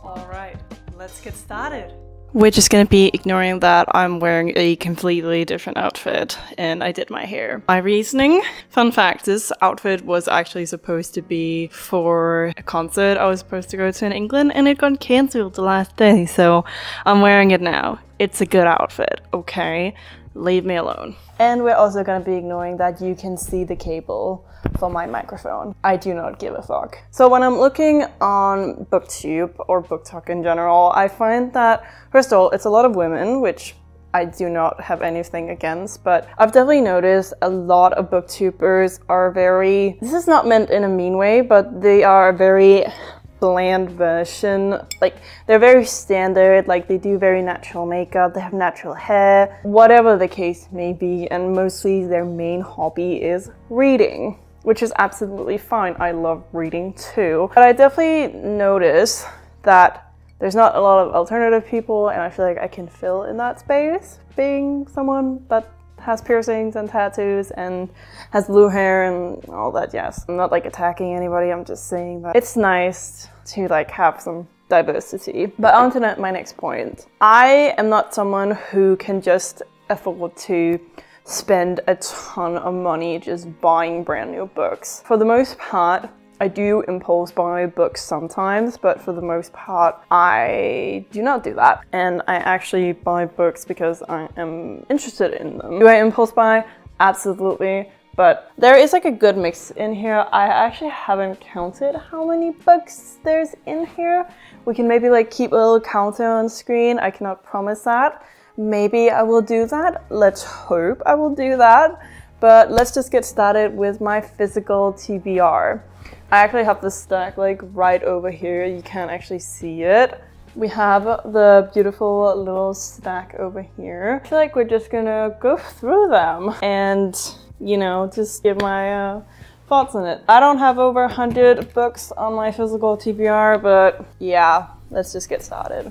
Alright, let's get started. We're just gonna be ignoring that I'm wearing a completely different outfit and I did my hair. My reasoning, fun fact, this outfit was actually supposed to be for a concert I was supposed to go to in England and it got cancelled the last day, so I'm wearing it now. It's a good outfit, okay? Leave me alone. And we're also gonna be ignoring that you can see the cable for my microphone. I do not give a fuck. So when I'm looking on BookTube or BookTok in general, I find that, first of all, it's a lot of women, which I do not have anything against, but I've definitely noticed a lot of booktubers are very, this is not meant in a mean way, but they are very bland version, like they're very standard, like they do very natural makeup, they have natural hair, whatever the case may be, and mostly their main hobby is reading, which is absolutely fine. I love reading too, but I definitely notice that there's not a lot of alternative people, and I feel like I can fill in that space being someone that has piercings and tattoos and has blue hair and all that. Yes, I'm not like attacking anybody, I'm just saying that it's nice to like have some diversity. But on to my next point. I am not someone who can just afford to spend a ton of money just buying brand new books. For the most part, I do impulse buy books sometimes, but for the most part, I do not do that. And I actually buy books because I am interested in them. Do I impulse buy? Absolutely. But there is like a good mix in here. I actually haven't counted how many books there's in here. We can maybe like keep a little counter on screen. I cannot promise that. Maybe I will do that. Let's hope I will do that. But let's just get started with my physical TBR. I actually have the stack like right over here. You can't actually see it. We have the beautiful little stack over here. I feel like we're just gonna go through them and, you know, just give my thoughts on it. I don't have over 100 books on my physical TBR, but yeah, let's just get started.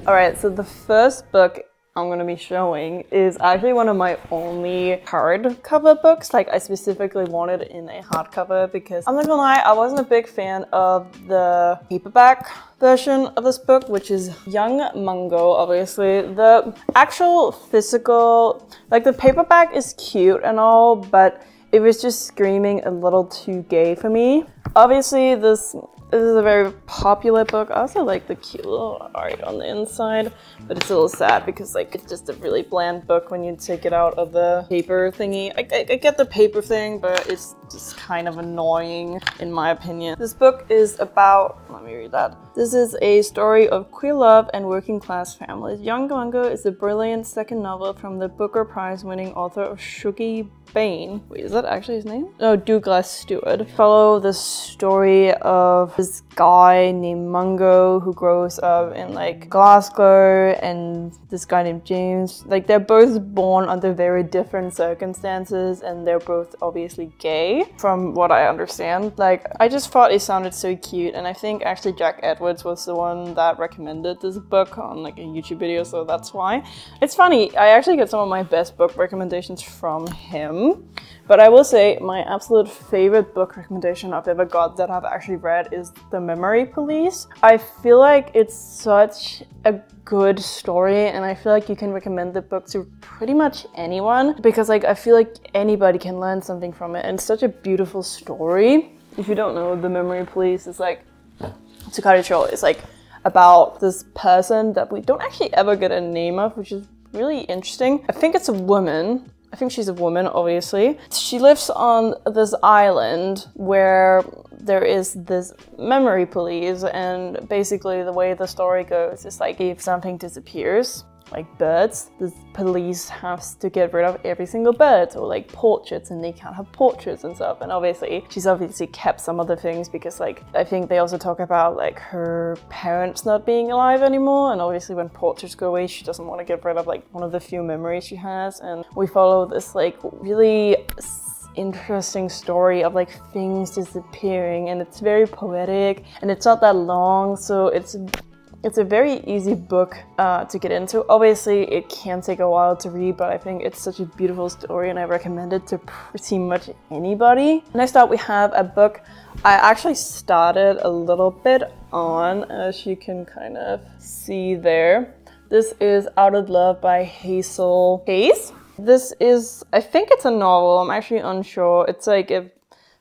Alright, so the first book I'm going to be showing is actually one of my only hardcover books. Like, I specifically wanted it in a hardcover because I'm not gonna lie, I wasn't a big fan of the paperback version of this book, which is Young Mungo, obviously. The actual physical, like the paperback is cute and all, but it was just screaming a little too gay for me. Obviously, this is a very popular book. I also like the cute little art on the inside, but it's a little sad because like it's just a really bland book when you take it out of the paper thingy. I get the paper thing, but it's just kind of annoying in my opinion. This book is about, let me read that. This is a story of queer love and working class families. Young Mungo is a brilliant second novel from the Booker Prize winning author of Shuggie Bain. Wait, is that actually his name? No, Douglas Stewart. Follow the story of this guy named Mungo who grows up in like Glasgow and this guy named James. Like, they're both born under very different circumstances and they're both obviously gay from what I understand. Like, I just thought it sounded so cute, and I think actually Jack Edwards was the one that recommended this book on like a YouTube video, so that's why. It's funny, I actually get some of my best book recommendations from him. But I will say my absolute favorite book recommendation I've ever got that I've actually read is The Memory Police. I feel like it's such a good story, and I feel like you can recommend the book to pretty much anyone because like I feel like anybody can learn something from it, and it's such a beautiful story. If you don't know, The Memory Police is like, to cut it short, it's like about this person that we don't actually ever get a name of, which is really interesting. I think it's a woman. I think she's a woman, obviously. She lives on this island where there is this memory police, and basically the way the story goes is like if something disappears like birds. The police has to get rid of every single bird, or like portraits, and they can't have portraits and stuff. And obviously she's obviously kept some other things because like I think they also talk about like her parents not being alive anymore, and obviously when portraits go away she doesn't want to get rid of like one of the few memories she has. And we follow this like really interesting story of like things disappearing, and it's very poetic and it's not that long, so it's a very easy book to get into. Obviously it can take a while to read, but I think it's such a beautiful story and I recommend it to pretty much anybody. Next up we have a book I actually started a little bit on, as you can kind of see there. This is Out of Love by Hazel Hayes. This is, I think it's a novel, I'm actually unsure. It's like a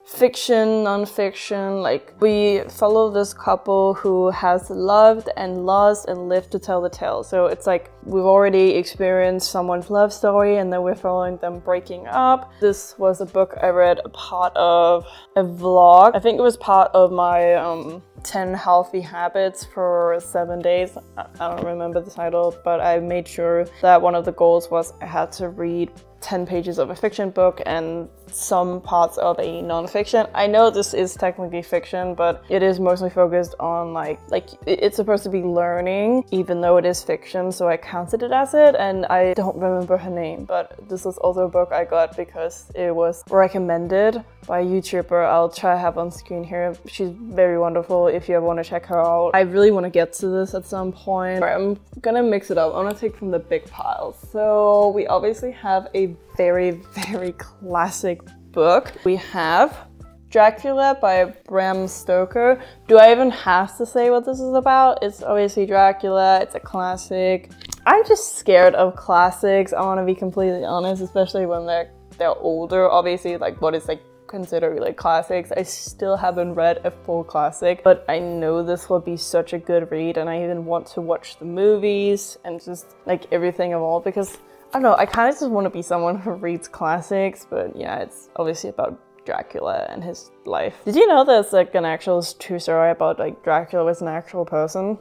fiction, non-fiction, like we follow this couple who has loved and lost and lived to tell the tale. So it's like we've already experienced someone's love story and then we're following them breaking up. This was a book I read a part of a vlog. I think it was part of my 10 healthy habits for 7 days. I don't remember the title, but I made sure that one of the goals was I had to read 10 pages of a fiction book and some parts of a non-fiction. I know this is technically fiction, but it is mostly focused on like it's supposed to be learning, even though it is fiction, so I counted it as it. And I don't remember her name, but this was also a book I got because it was recommended by a YouTuber I'll try to have on screen here. She's very wonderful if you ever want to check her out. I really want to get to this at some point. I'm gonna mix it up. I'm gonna take from the big pile. So we obviously have a very, very classic book. We have Dracula by Bram Stoker. Do I even have to say what this is about? It's obviously Dracula, it's a classic. I'm just scared of classics, I want to be completely honest, especially when they're older. Obviously, like what is like considered like classics. I still haven't read a full classic, but I know this will be such a good read, and I even want to watch the movies and just like everything of all, because I don't know, I kind of just want to be someone who reads classics. But yeah, it's obviously about Dracula and his life. Did you know there's like an actual true story about like Dracula was an actual person?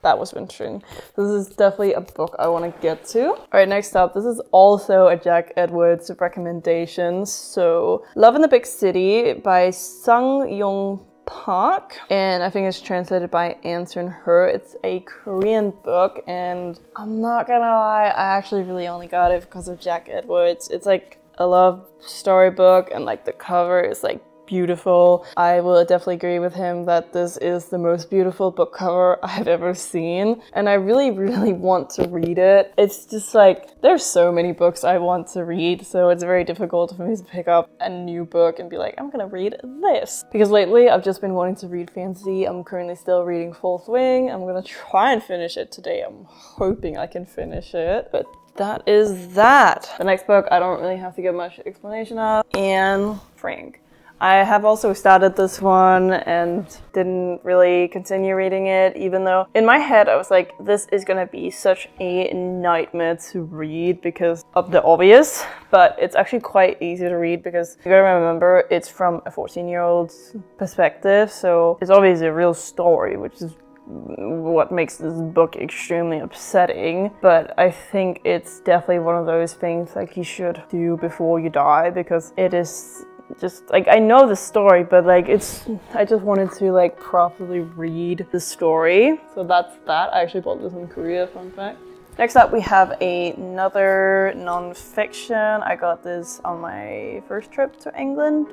That was interesting. This is definitely a book I want to get to. All right, next up, this is also a Jack Edwards recommendation. So Love in the Big City by Sung Yong Park, and I think it's translated by Anton Her. It's a Korean book, and I'm not gonna lie, I actually really only got it because of Jack Edwards. It's like a love story book, and like the cover is like beautiful. I will definitely agree with him that this is the most beautiful book cover I've ever seen, and I really, really want to read it. It's just like, there's so many books I want to read, so it's very difficult for me to pick up a new book and be like, I'm gonna read this. Because lately I've just been wanting to read fantasy. I'm currently still reading Full Swing. I'm gonna try and finish it today. I'm hoping I can finish it, but that is that. The next book I don't really have to give much explanation of, Anne Frank. I have also started this one and didn't really continue reading it, even though in my head I was like, this is gonna be such a nightmare to read because of the obvious, but it's actually quite easy to read because you gotta remember it's from a 14-year-old's perspective, so it's obviously a real story, which is what makes this book extremely upsetting. But I think it's definitely one of those things like you should do before you die, because it is just like, I know the story, but like I just wanted to like properly read the story. So that's that. I actually bought this in Korea, fun fact. Next up we have another non-fiction. I got this on my first trip to England,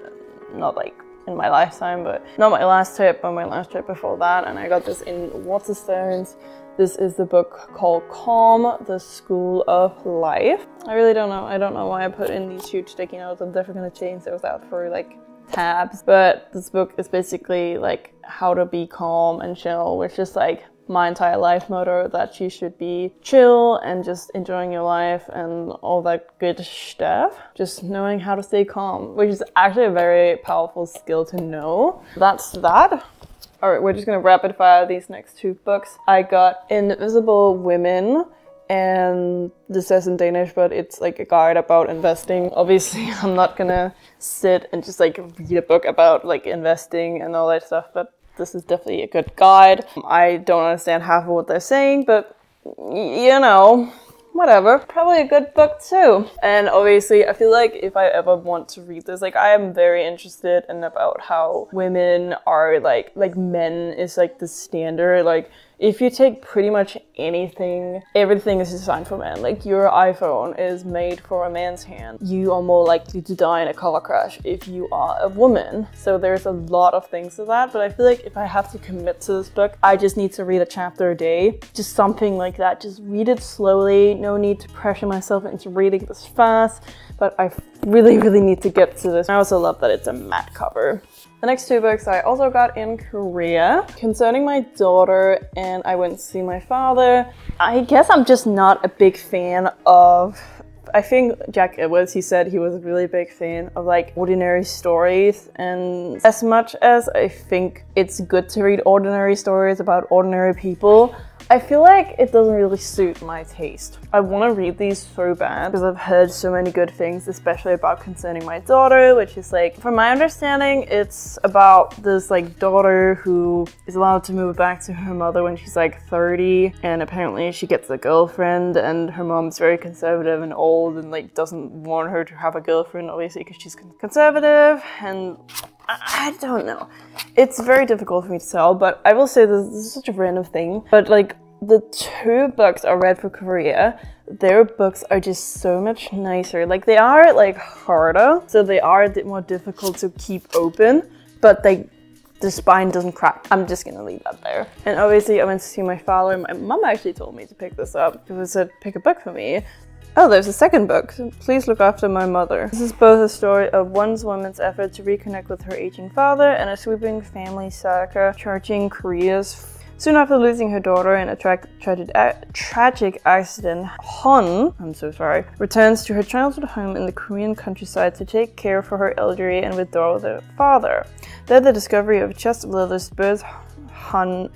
not like in my lifetime, but not my last trip, but my last trip before that, and I got this in Waterstones. This is the book called Calm, The School of Life. I really don't know. I don't know why I put in these huge sticky notes. I'm definitely gonna change those out for like tabs. But this book is basically like how to be calm and chill, which is like my entire life motto, that you should be chill and just enjoying your life and all that good stuff. Just knowing how to stay calm, which is actually a very powerful skill to know. That's that. Alright, we're just gonna rapid fire these next two books. I got Invisible Women, and this says in Danish, but it's like a guide about investing. Obviously, I'm not gonna sit and just like read a book about like investing and all that stuff, but this is definitely a good guide. I don't understand half of what they're saying, but you know, whatever. Probably a good book too. And obviously I feel like if I ever want to read this, like I am very interested in about how women are like men is like the standard. Like if you take pretty much anything, everything is designed for men. Like your iPhone is made for a man's hand. You are more likely to die in a car crash if you are a woman. So there's a lot of things to that, but I feel like if I have to commit to this book, I just need to read a chapter a day. Just something like that. Just read it slowly. No need to pressure myself into reading this fast, but I really need to get to this. I also love that it's a matte cover. The next two books I also got in Korea concerning my daughter, and I went to see my father. I guess I'm just not a big fan of, I think Jack Edwards, he said he was a really big fan of like ordinary stories, and as much as I think it's good to read ordinary stories about ordinary people, I feel like it doesn't really suit my taste. I want to read these so bad because I've heard so many good things, especially about Concerning My Daughter, which is like, from my understanding, it's about this like daughter who is allowed to move back to her mother when she's like 30, and apparently she gets a girlfriend, and her mom's very conservative and old and like doesn't want her to have a girlfriend, obviously because she's conservative, and I don't know. It's very difficult for me to tell, but I will say this is such a random thing. But like the two books I read for Korea, their books are just so much nicer. Like they are like harder, so they are a bit more difficult to keep open, but the spine doesn't crack. I'm just gonna leave that there. And obviously I went to see my father. My mom actually told me to pick this up because it said pick a book for me. Oh, there's a second book. Please Look After My Mother. This is both a story of one woman's effort to reconnect with her aging father and a sweeping family saga charting Korea's. Soon after losing her daughter in a tragic accident, Hon, I'm so sorry, returns to her childhood home in the Korean countryside to take care for her elderly and withdraw their father. There, the discovery of a chest of leather spurs Hon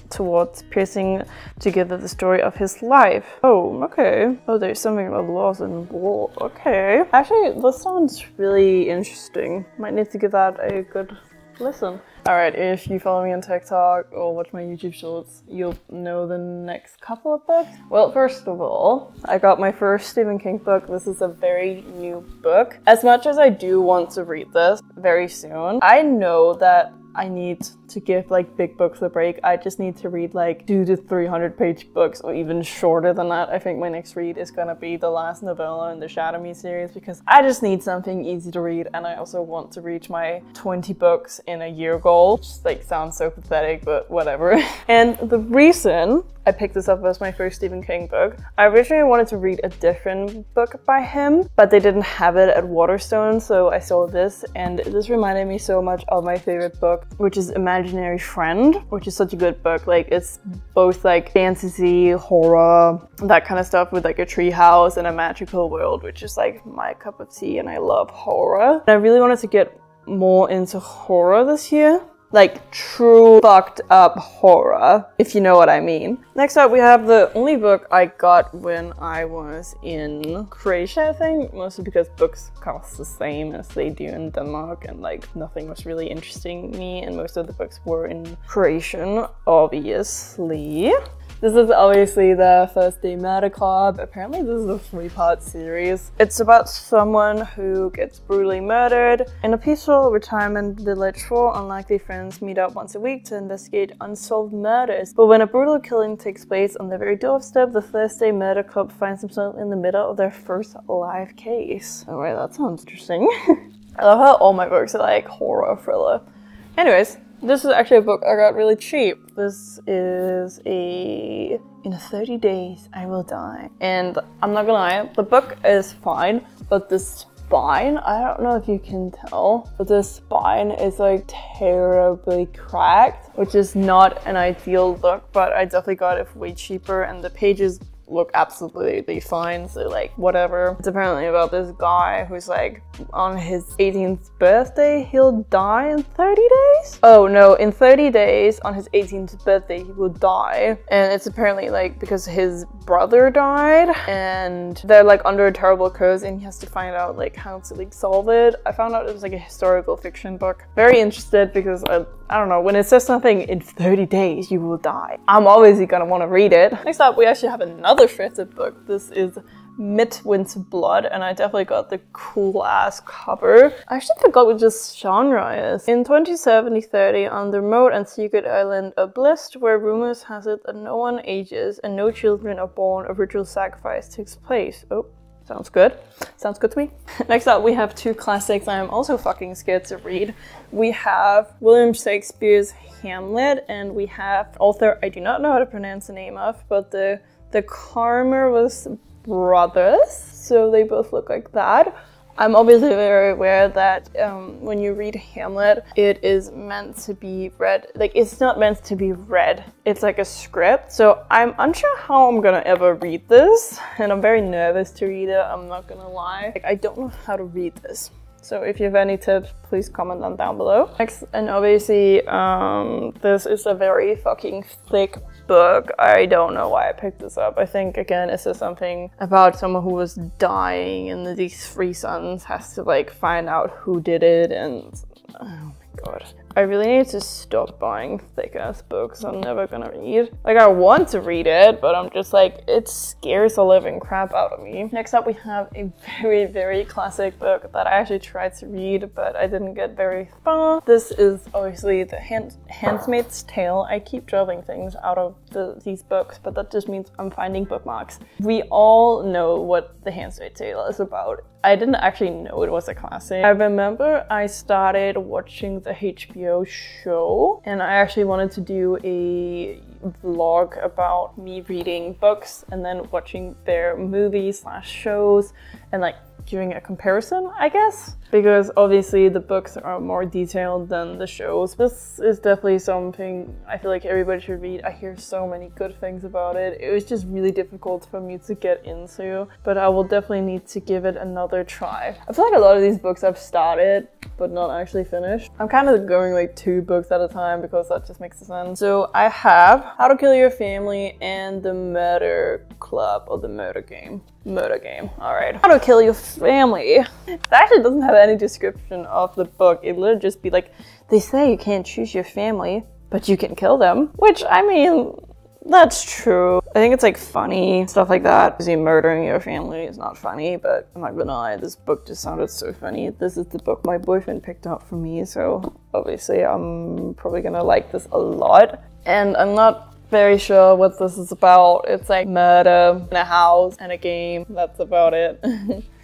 towards piecing together the story of his life. Oh, okay. Oh, there's something about loss and war. Okay. Actually, this sounds really interesting. Might need to give that a good listen. Alright, if you follow me on TikTok or watch my YouTube shorts, you'll know the next couple of books. Well, first of all, I got my first Stephen King book. This is a very new book. As much as I do want to read this very soon, I know that I need to give like big books a break. I just need to read like 200 to 300 page books, or even shorter than that. I think my next read is gonna be the last novella in the Shadow Me series, because I just need something easy to read, and I also want to reach my 20 books in a year goal. Just like sounds so pathetic, but whatever. And the reason I picked this up as my first Stephen King book, I originally wanted to read a different book by him, but they didn't have it at Waterstone, so I saw this, and this reminded me so much of my favorite book, which is Imaginary Friend, which is such a good book. Like it's both like fantasy, horror, that kind of stuff, with like a tree house and a magical world, which is like my cup of tea, and I love horror. And I really wanted to get more into horror this year. Like true fucked up horror, if you know what I mean. Next up, we have the only book I got when I was in Croatia, I think, mostly because books cost the same as they do in Denmark, and like nothing was really interesting me, and most of the books were in Croatian, obviously. This is obviously the First Day Murder Club. Apparently this is a 3-part series. It's about someone who gets brutally murdered. In a peaceful retirement village, 4 unlikely friends meet up once a week to investigate unsolved murders. But when a brutal killing takes place on their very doorstep, the Thursday Murder Club finds themselves in the middle of their first live case. Alright, that sounds interesting. I love how all my books are like horror thriller. Anyways, this is actually a book I got really cheap. This is In 30 Days I Will Die. And I'm not gonna lie, the book is fine, but the spine, I don't know if you can tell, but the spine is like terribly cracked, which is not an ideal look, but I definitely got it way cheaper, and the pages look absolutely fine, so like whatever. It's apparently about this guy who's like on his 18th birthday, he'll die in 30 days? Oh no, in 30 days on his 18th birthday, he will die. And it's apparently like because his brother died and they're like under a terrible curse and he has to find out like how to like solve it. I found out it was like a historical fiction book. Very interested because I don't know, when it says something in 30 days you will die, I'm obviously gonna want to read it. Next up, we actually have another thrifted book. This is Midwinter Blood, and I definitely got the cool ass cover. I actually forgot what this genre is. In 2070-30, on the remote and secret island of Blist, where rumors has it that no one ages and no children are born, a ritual sacrifice takes place. Oh, sounds good. Sounds good to me. Next up, we have two classics I'm also fucking scared to read. We have William Shakespeare's Hamlet, and we have author I do not know how to pronounce the name of, but the Karamazov brothers, so they both look like that. I'm obviously very aware that when you read Hamlet, it is meant to be read, like it's not meant to be read, it's like a script. So I'm unsure how I'm gonna ever read this, and I'm very nervous to read it, I'm not gonna lie. Like, I don't know how to read this. So if you have any tips, please comment them down below. Next, and obviously, this is a very fucking thick book. I don't know why I picked this up. I think, again, it says something about someone who was dying and these three sons has to like find out who did it, and oh my god. I really need to stop buying thick ass books I'm never gonna read. Like, I want to read it, but I'm just like, it scares the living crap out of me. Next up, we have a very, very classic book that I actually tried to read, but I didn't get very far. This is obviously The Handmaid's Tale. I keep dropping things out of these books, but that just means I'm finding bookmarks. We all know what The Handmaid's Tale is about. I didn't actually know it was a classic. I remember I started watching the HBO show, and I actually wanted to do a vlog about me reading books and then watching their movies / shows and like doing a comparison, I guess, because obviously the books are more detailed than the shows. This is definitely something I feel like everybody should read. I hear so many good things about it. It was just really difficult for me to get into, but I will definitely need to give it another try. I feel like a lot of these books I've started but not actually finished. I'm kind of going like 2 books at a time because that just makes sense. So I have How to Kill Your Family and The Murder Club, or The Murder Game. Murder Game. Alright. How to Kill Your Family. It actually doesn't have any description of the book. It literally just be like, they say you can't choose your family, but you can kill them. Which, I mean, that's true. I think it's like funny, stuff like that. Obviously, murdering your family is not funny, but I'm not gonna lie, this book just sounded so funny. This is the book my boyfriend picked out for me, so obviously I'm probably gonna like this a lot. And I'm not very sure what this is about. It's like murder in a house and a game. That's about it.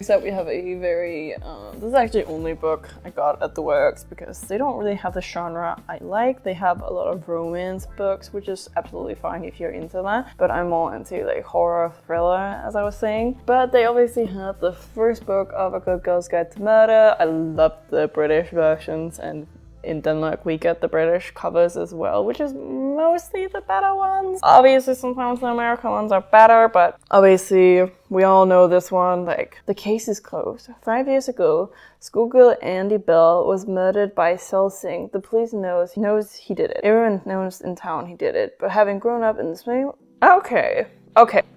Except we have a very, this is actually the only book I got at the works because they don't really have the genre I like. They have a lot of romance books, which is absolutely fine if you're into that. But I'm more into like horror, thriller, as I was saying. But they obviously have the first book of A Good Girl's Guide to Murder. I love the British versions, and in Denmark we get the British covers as well, which is mostly the better ones. Obviously sometimes the American ones are better, but obviously we all know this one, like, the case is closed. 5 years ago, schoolgirl Andy Bell was murdered by Sel Singh. The police knows he did it. Everyone knows in town he did it, but having grown up in this way, okay,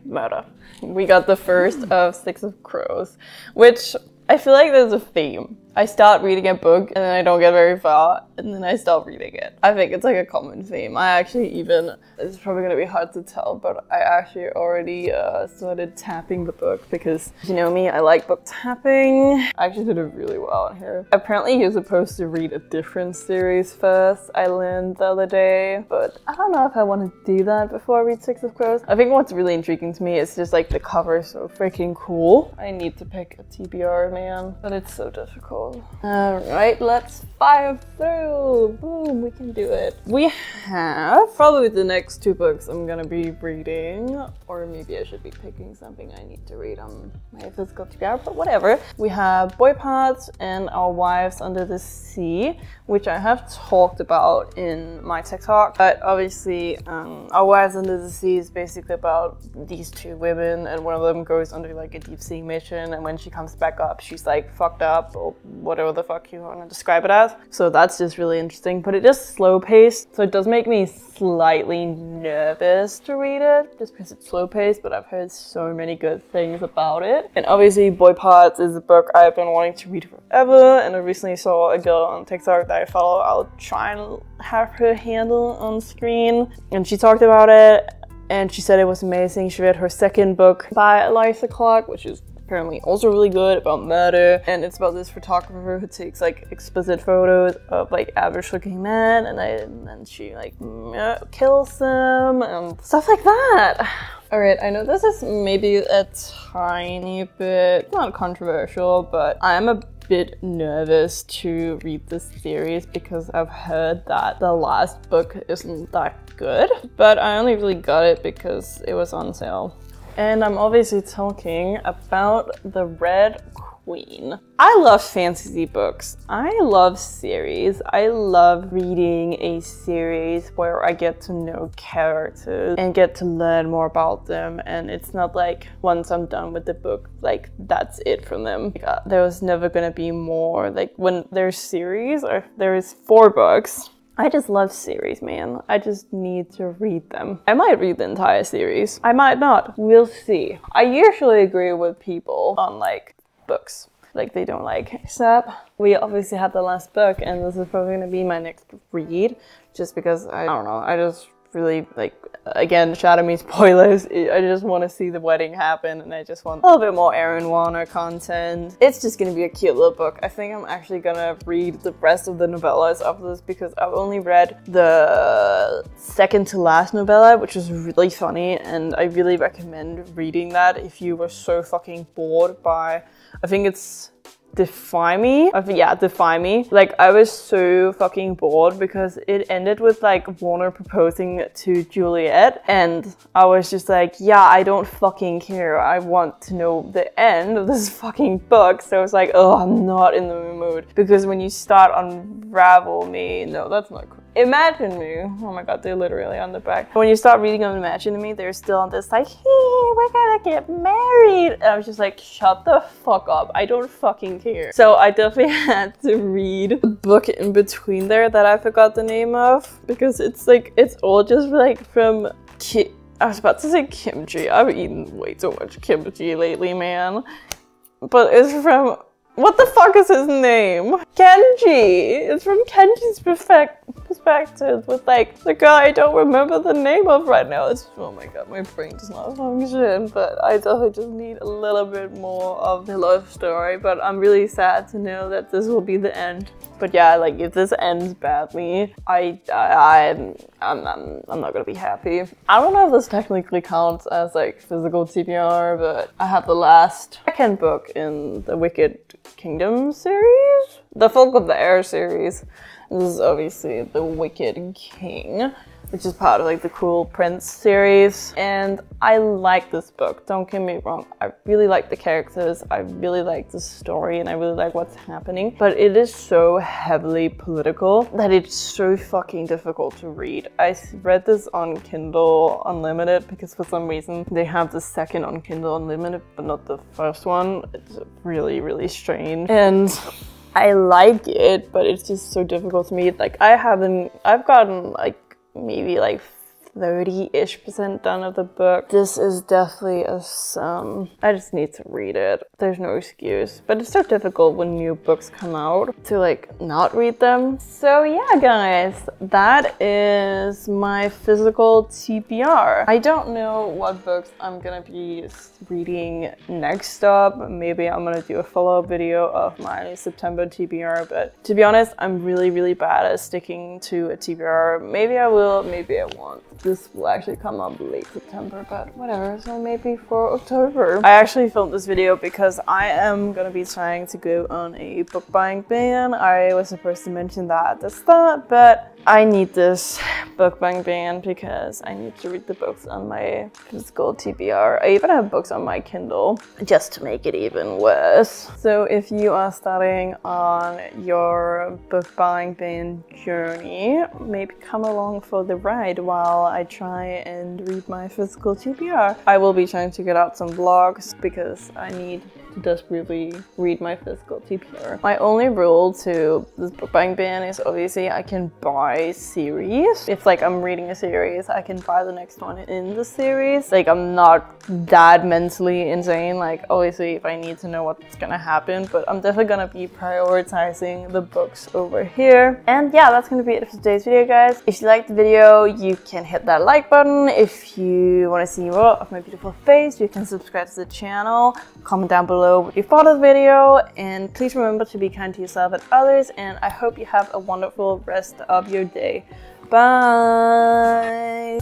murder. We got the first of 6 of Crows, which I feel like there's a theme. I start reading a book and then I don't get very far and then I stop reading it. I think it's like a common theme. I actually even, it's probably gonna be hard to tell, but I actually already started tapping the book because, you know me, I like book tapping. I actually did it really well in here. Apparently you're supposed to read a different series first, I learned the other day, but I don't know if I want to do that before I read 6 of Crows. I think what's really intriguing to me is just like the cover is so freaking cool. I need to pick a TBR, man, but it's so difficult. go. Alright, let's fire through. Boom, we can do it. We have probably the next 2 books I'm gonna be reading, or maybe I should be picking something I need to read on my physical TBR, but whatever. We have Boy Parts and Our Wives Under the Sea, which I have talked about in my TikTok, but obviously Our Wives Under the Sea is basically about these 2 women, and one of them goes under like a deep sea mission, and when she comes back up, she's like fucked up, or whatever the fuck you want to describe it as. So that's just really interesting, but it is slow paced, so it does make me slightly nervous to read it, just because it's slow paced, but I've heard so many good things about it. And obviously Boy Parts is a book I've been wanting to read forever, and I recently saw a girl on TikTok that I follow. I'll try and have her handle on screen, and she talked about it, and she said it was amazing. She read her 2nd book by Eliza Clark, which is apparently also really good, about murder, and it's about this photographer who takes like explicit photos of like average looking men, and then she like kills them and stuff like that. Alright, I know this is maybe a tiny bit not controversial, but I'm a bit nervous to read this series because I've heard that the last book isn't that good, but I only really got it because it was on sale. And I'm obviously talking about The Red Queen. I love fantasy books. I love series. I love reading a series where I get to know characters and get to learn more about them, and it's not like once I'm done with the book, like that's it from them. Like, there was never gonna be more. Like when there's series, or there's 4 books, I just love series, man. I just need to read them. I might read the entire series. I might not. We'll see. I usually agree with people on like books. Like they don't like. Except we obviously had the last book, and this is probably gonna be my next read, just because I don't know. I just really like, again, shadow me spoilers. I just want to see the wedding happen, and I just want a little bit more Aaron Warner content. It's just gonna be a cute little book. I think I'm actually gonna read the rest of the novellas after this, because I've only read the 2nd to last novella, which is really funny, and I really recommend reading that if you were so fucking bored by, I think it's Defy Me. Yeah, Defy Me. Like, I was so fucking bored because it ended with like Warner proposing to Juliet, and I was just like, yeah, I don't fucking care. I want to know the end of this fucking book. So it's like, oh, I'm not in the mood, because when you start Unravel Me, no, that's not cool. Imagine Me. Oh my god, they're literally on the back. When you start reading on Imagine Me, they're still on this like, hey, we're gonna get married. And I was just like, shut the fuck up. I don't fucking care. So I definitely had to read a book in between there that I forgot the name of, because it's like, it's all just like from I was about to say kimchi. I've eaten way too much kimchi lately, man. But it's from, what the fuck is his name? Kenji! It's from Kenji's perspective, with like the guy I don't remember the name of right now. It's, oh my god, my brain does not function, but I definitely just need a little bit more of the love story. But I'm really sad to know that this will be the end. But yeah, like if this ends badly, I'm not gonna be happy. I don't know if this technically counts as like physical TBR, but I have the last 2nd book in the Wicked Kingdom series, the Folk of the Air series. This is obviously the Wicked King, which is part of like the Cruel Prince series, and I like this book, don't get me wrong. I really like the characters, I really like the story, and I really like what's happening, but it is so heavily political that it's so fucking difficult to read. I read this on Kindle Unlimited because for some reason they have the 2nd on Kindle Unlimited but not the 1st one. It's really, really strange, and I like it, but it's just so difficult to me. Like I've gotten like maybe like 30-ish% done of the book. This is definitely a sum. I just need to read it. There's no excuse. But it's so difficult when new books come out to like not read them. So yeah, guys, that is my physical TBR. I don't know what books I'm gonna be reading next up. Maybe I'm gonna do a follow-up video of my September TBR, but to be honest, I'm really, really bad at sticking to a TBR. Maybe I will, maybe I won't. this will actually come up late September, but whatever, so maybe for October. I actually filmed this video because I am gonna be trying to go on a book buying ban. I was supposed to mention that at the start, but I need this book buying ban because I need to read the books on my physical TBR. I even have books on my Kindle just to make it even worse. So if you are starting on your book buying ban journey, maybe come along for the ride while I try and read my physical TBR. I will be trying to get out some vlogs because I need to desperately read my physical TBR. My only rule to this book buying ban is obviously I can buy series. If like I'm reading a series, I can buy the next one in the series. Like I'm not that mentally insane. Like obviously if I need to know what's gonna happen, but I'm definitely gonna be prioritizing the books over here. And yeah, that's gonna be it for today's video, guys. If you liked the video, you can hit that like button. If you want to see more of my beautiful face, you can subscribe to the channel. Comment down below what you thought of the video, and please remember to be kind to yourself and others, and I hope you have a wonderful rest of your day. Bye!